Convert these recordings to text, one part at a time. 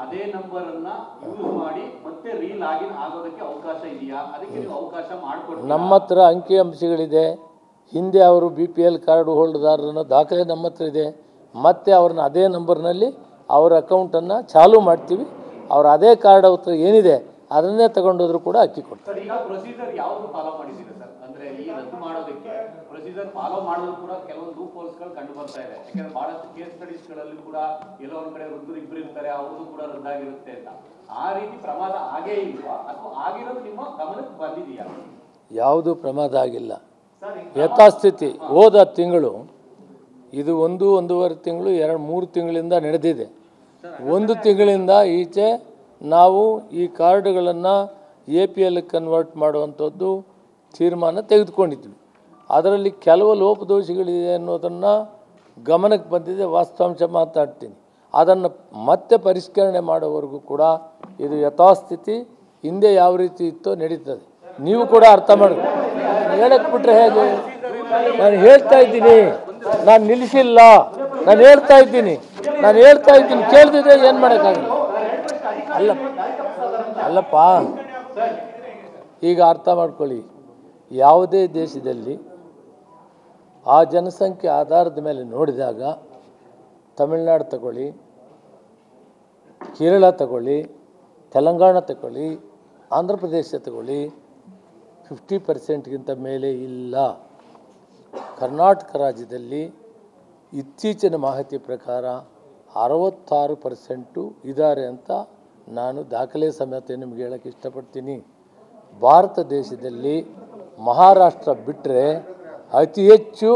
ಅದೇ ನಂಬರ್ ಅನ್ನ ಯೂಸ್ ಮಾಡಿ ಮತ್ತೆ ರೀಲಾಗಿನ್ ಆಗೋದಕ್ಕೆ ಅವಕಾಶ ಇದೆಯಾ? ಅದಕ್ಕೆ ನೀವು ಅವಕಾಶ ಮಾಡಿಕೊಡಿ. ನಮ್ಮ ಹತ್ರ ಅಂಕಿ ಅಂಶಗಳಿದೆ. ಹಿಂದೆ ಅವರು BPL ಕಾರ್ಡ್ ಹೋಲ್ಡರ್ನ ದಾಖಲೆ ನಮ್ಮ ಹತ್ರ ಇದೆ. ಮತ್ತೆ ಅವ್ರನ್ನ ಅದೇ ನಂಬರ್ನಲ್ಲಿ ಅವರ ಅಕೌಂಟನ್ನು ಚಾಲೂ ಮಾಡ್ತೀವಿ. ಅವ್ರ ಅದೇ ಕಾರ್ಡ್ ಹತ್ರ ಏನಿದೆ ಅದನ್ನೇ ತಗೊಂಡೋದ್ರು ಕೂಡ ಅಕ್ಕಿ ಕೊಡ್ತಾರೆ. ಸರ್, ಈಗ ಪ್ರೊಸೀಜರ್ ಯಾವುದು ಫಾಲೋ ಮಾಡಿದ್ದೀರಾ ಸರ್? ಅಂದ್ರೆ ಈ ರದ್ದು ಮಾಡೋದಕ್ಕೆ ಪ್ರೊಸೀಜರ್ ಫಾಲೋ ಮಾಡೋದು ಕೂಡ ಕೆಲವೊಂದು ಲೂಪ್ ಹೋಲ್ಸ್ಗಳು ಕಂಡು ಬರ್ತಾ ಇದೆ. ಯಾಕಂದ್ರೆ ಬಹಳಷ್ಟು ಕೇಸ್ ಸ್ಟಡೀಸ್ಗಳಲ್ಲಿ ಕೂಡ ಎಲ್ಲೋ ಒಂದ್ ಕಡೆ ವೃದ್ಧರು ಇಬ್ಬರು ಇರ್ತಾರೆ, ಅವ್ರದ್ದು ಕೂಡ ರದ್ದಾಗಿರುತ್ತೆ ಅಂತ. ಆ ರೀತಿ ಪ್ರಮಾದ ಆಗೇ ಇಲ್ವಾ ಅಥವಾ ಆಗಿರೋದು ನಿಮ್ಮ ಗಮನಕ್ಕೆ ಬಂದಿದೆಯಾ? ಯಾವುದು ಪ್ರಮಾದ ಆಗಿಲ್ಲ, ಯಥಾಸ್ಥಿತಿ. ಹೋದ ತಿಂಗಳು ಇದು 1-1.5 ತಿಂಗಳು 2-3 ತಿಂಗಳಿಂದ ನಡೆದಿದೆ. 1 ತಿಂಗಳಿಂದ ಈಚೆ ನಾವು ಈ ಕಾರ್ಡ್ಗಳನ್ನು APL ಕನ್ವರ್ಟ್ ಮಾಡುವಂಥದ್ದು ತೀರ್ಮಾನ ತೆಗೆದುಕೊಂಡಿದ್ವಿ. ಅದರಲ್ಲಿ ಕೆಲವು ಲೋಪದೋಷಗಳಿದೆ ಅನ್ನೋದನ್ನು ಗಮನಕ್ಕೆ ಬಂದಿದೆ. ವಾಸ್ತವಾಂಶ ಮಾತಾಡ್ತೀನಿ. ಅದನ್ನು ಮತ್ತೆ ಪರಿಷ್ಕರಣೆ ಮಾಡೋವರೆಗೂ ಕೂಡ ಇದು ಯಥಾಸ್ಥಿತಿ ಹಿಂದೆ ಯಾವ ರೀತಿ ಇತ್ತೋ ನಡೀತದೆ. ನೀವು ಕೂಡ ಅರ್ಥ ಮಾಡಿ ಹೇಳಕ್ಕೆ ಬಿಟ್ರೆ ಹೇಗೆ? ನಾನು ಹೇಳ್ತಾ ಇದ್ದೀನಿ, ನಾನು ನಿಲ್ಲಿಸಿಲ್ಲ, ನಾನು ಹೇಳ್ತಾ ಇದ್ದೀನಿ ಕೇಳ್ತಿದ್ರೆ ಏನು ಮಾಡೋಕ್ಕಾಗಲ್ಲ. ಅಲ್ಲಪ್ಪ, ಈಗ ಅರ್ಥ ಮಾಡ್ಕೊಳ್ಳಿ. ಯಾವುದೇ ದೇಶದಲ್ಲಿ ಆ ಜನಸಂಖ್ಯೆ ಆಧಾರದ ಮೇಲೆ ನೋಡಿದಾಗ ತಮಿಳುನಾಡು ತಗೊಳ್ಳಿ, ಕೇರಳ ತಗೊಳ್ಳಿ, ತೆಲಂಗಾಣ ತಗೊಳ್ಳಿ, ಆಂಧ್ರ ಪ್ರದೇಶ ತಗೊಳ್ಳಿ, 50% ಮೇಲೆ ಇಲ್ಲ. ಕರ್ನಾಟಕ ರಾಜ್ಯದಲ್ಲಿ ಇತ್ತೀಚಿನ ಮಾಹಿತಿ ಪ್ರಕಾರ 66% ಇದ್ದಾರೆ ಅಂತ ನಾನು ದಾಖಲೆ ಸಮೇತ ನಿಮಗೆ ಹೇಳೋಕ್ಕೆ ಇಷ್ಟಪಡ್ತೀನಿ. ಭಾರತ ದೇಶದಲ್ಲಿ ಮಹಾರಾಷ್ಟ್ರ ಬಿಟ್ಟರೆ ಅತಿ ಹೆಚ್ಚು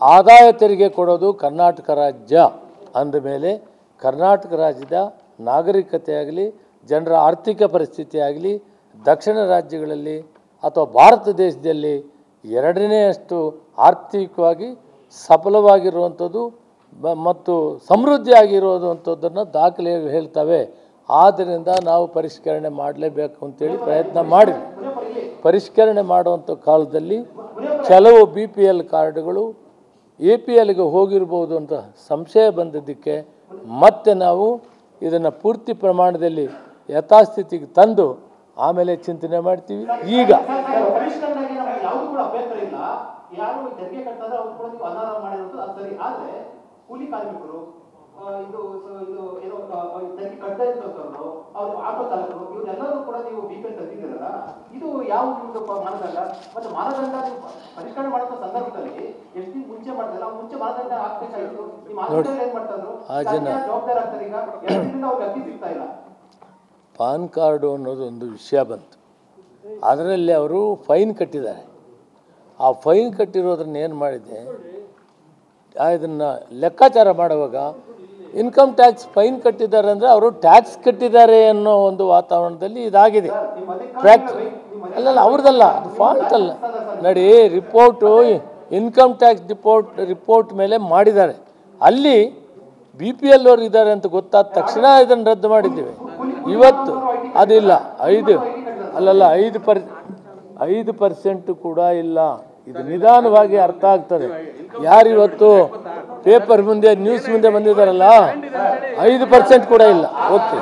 ಆದಾಯ ತೆರಿಗೆ ಕೊಡೋದು ಕರ್ನಾಟಕ ರಾಜ್ಯ. ಅಂದಮೇಲೆ ಕರ್ನಾಟಕ ರಾಜ್ಯದ ನಾಗರಿಕತೆ ಆಗಲಿ, ಜನರ ಆರ್ಥಿಕ ಪರಿಸ್ಥಿತಿ ಆಗಲಿ, ದಕ್ಷಿಣ ರಾಜ್ಯಗಳಲ್ಲಿ ಅಥವಾ ಭಾರತ ದೇಶದಲ್ಲಿ 2ನೇಯಷ್ಟು ಆರ್ಥಿಕವಾಗಿ ಸಫಲವಾಗಿರುವಂಥದ್ದು ಮತ್ತು ಸಮೃದ್ಧಿಯಾಗಿರುವಂಥದ್ದನ್ನು ದಾಖಲೆ ಹೇಳ್ತವೆ. ಆದ್ದರಿಂದ ನಾವು ಪರಿಷ್ಕರಣೆ ಮಾಡಲೇಬೇಕು ಅಂತೇಳಿ ಪ್ರಯತ್ನ ಮಾಡಿದ್ವಿ. ಪರಿಷ್ಕರಣೆ ಮಾಡುವಂಥ ಕಾಲದಲ್ಲಿ ಕೆಲವು BPL ಕಾರ್ಡ್ಗಳು APLಗೆ ಹೋಗಿರ್ಬೋದು ಅಂತ ಸಂಶಯ ಬಂದಿದ್ದಕ್ಕೆ ಮತ್ತೆ ನಾವು ಇದನ್ನು ಪೂರ್ತಿ ಪ್ರಮಾಣದಲ್ಲಿ ಯಥಾಸ್ಥಿತಿಗೆ ತಂದು ಆಮೇಲೆ ಚಿಂತನೆ ಮಾಡ್ತೀವಿ. ಈಗ ಕೂಲಿ ಕಾರ್ಮಿಕರು, ಇದು ಏನೋ ಕಡ್ಡಾಯ ಆಟೋ ಚಾಲಕರು, ಇವರೆಲ್ಲರೂ ಕೂಡ ನೀವು BPL ತೆಗೆದಿದ್ದೀರಲ್ಲ, ಇದು ಯಾವ ನಿಮ್ದು ಮಾನದಂಡ? ಮತ್ತೆ ಮಾನದಂಡ ನೀವು ಪರಿಷ್ಕರಣೆ ಮಾಡುವ ಸಂದರ್ಭದಲ್ಲಿ ಎಷ್ಟು ಮುಂಚೆ ಮಾಡ್ತಾರೆ, ಮುಂಚೆ ಮಾನದಂಡ ಹಾಕ್ಬೇಕಾಗಿತ್ತು. ಈ ಮಾನದಂಡ ಏನ್ ಮಾಡ್ತಾ ಇದ್ರು? ಜವಾಬ್ದಾರಿ ಆಗ್ತಾರೆ. ಈಗ 2 ದಿನದಿಂದ ಅವ್ರಿಗೆ ಅಕ್ಕಿ ಸಿಗ್ತಾ ಇಲ್ಲ. ಪಾನ್ ಕಾರ್ಡು ಅನ್ನೋದು ಒಂದು ವಿಷಯ ಬಂತು. ಅದರಲ್ಲಿ ಅವರು ಫೈನ್ ಕಟ್ಟಿದ್ದಾರೆ. ಆ ಫೈನ್ ಕಟ್ಟಿರೋದ್ರನ್ನ ಏನು ಮಾಡಿದೆ, ಇದನ್ನು ಲೆಕ್ಕಾಚಾರ ಮಾಡುವಾಗ ಇನ್ಕಮ್ ಟ್ಯಾಕ್ಸ್ ಫೈನ್ ಕಟ್ಟಿದ್ದಾರೆ ಅಂದರೆ ಅವರು ಟ್ಯಾಕ್ಸ್ ಕಟ್ಟಿದ್ದಾರೆ ಅನ್ನೋ ಒಂದು ವಾತಾವರಣದಲ್ಲಿ ಇದಾಗಿದೆ. ಅಲ್ಲಲ್ಲ, ಅವ್ರದ್ದಲ್ಲ, ಅದು ಫಾಲ್ಟ್ ಅಲ್ಲ. ನೋಡಿ, ರಿಪೋರ್ಟು ಇನ್ಕಮ್ ಟ್ಯಾಕ್ಸ್ ರಿಪೋರ್ಟ್ ಮೇಲೆ ಮಾಡಿದ್ದಾರೆ. ಅಲ್ಲಿ BPL ಅವರು ಇದ್ದಾರೆ ಅಂತ ಗೊತ್ತಾದ ತಕ್ಷಣ ಇದನ್ನು ರದ್ದು ಮಾಡಿದ್ದೀವಿ. ಇವತ್ತು ಅದಿಲ್ಲ, 5% ಕೂಡ ಇಲ್ಲ. ಇದು ನಿಧಾನವಾಗಿ ಅರ್ಥ ಆಗ್ತದೆ. ಯಾರಿವತ್ತು ಪೇಪರ್ ಮುಂದೆ ನ್ಯೂಸ್ ಮುಂದೆ ಬಂದಿದ್ದಾರಲ್ಲ, 5% ಕೂಡ ಇಲ್ಲ. ಓಕೆ.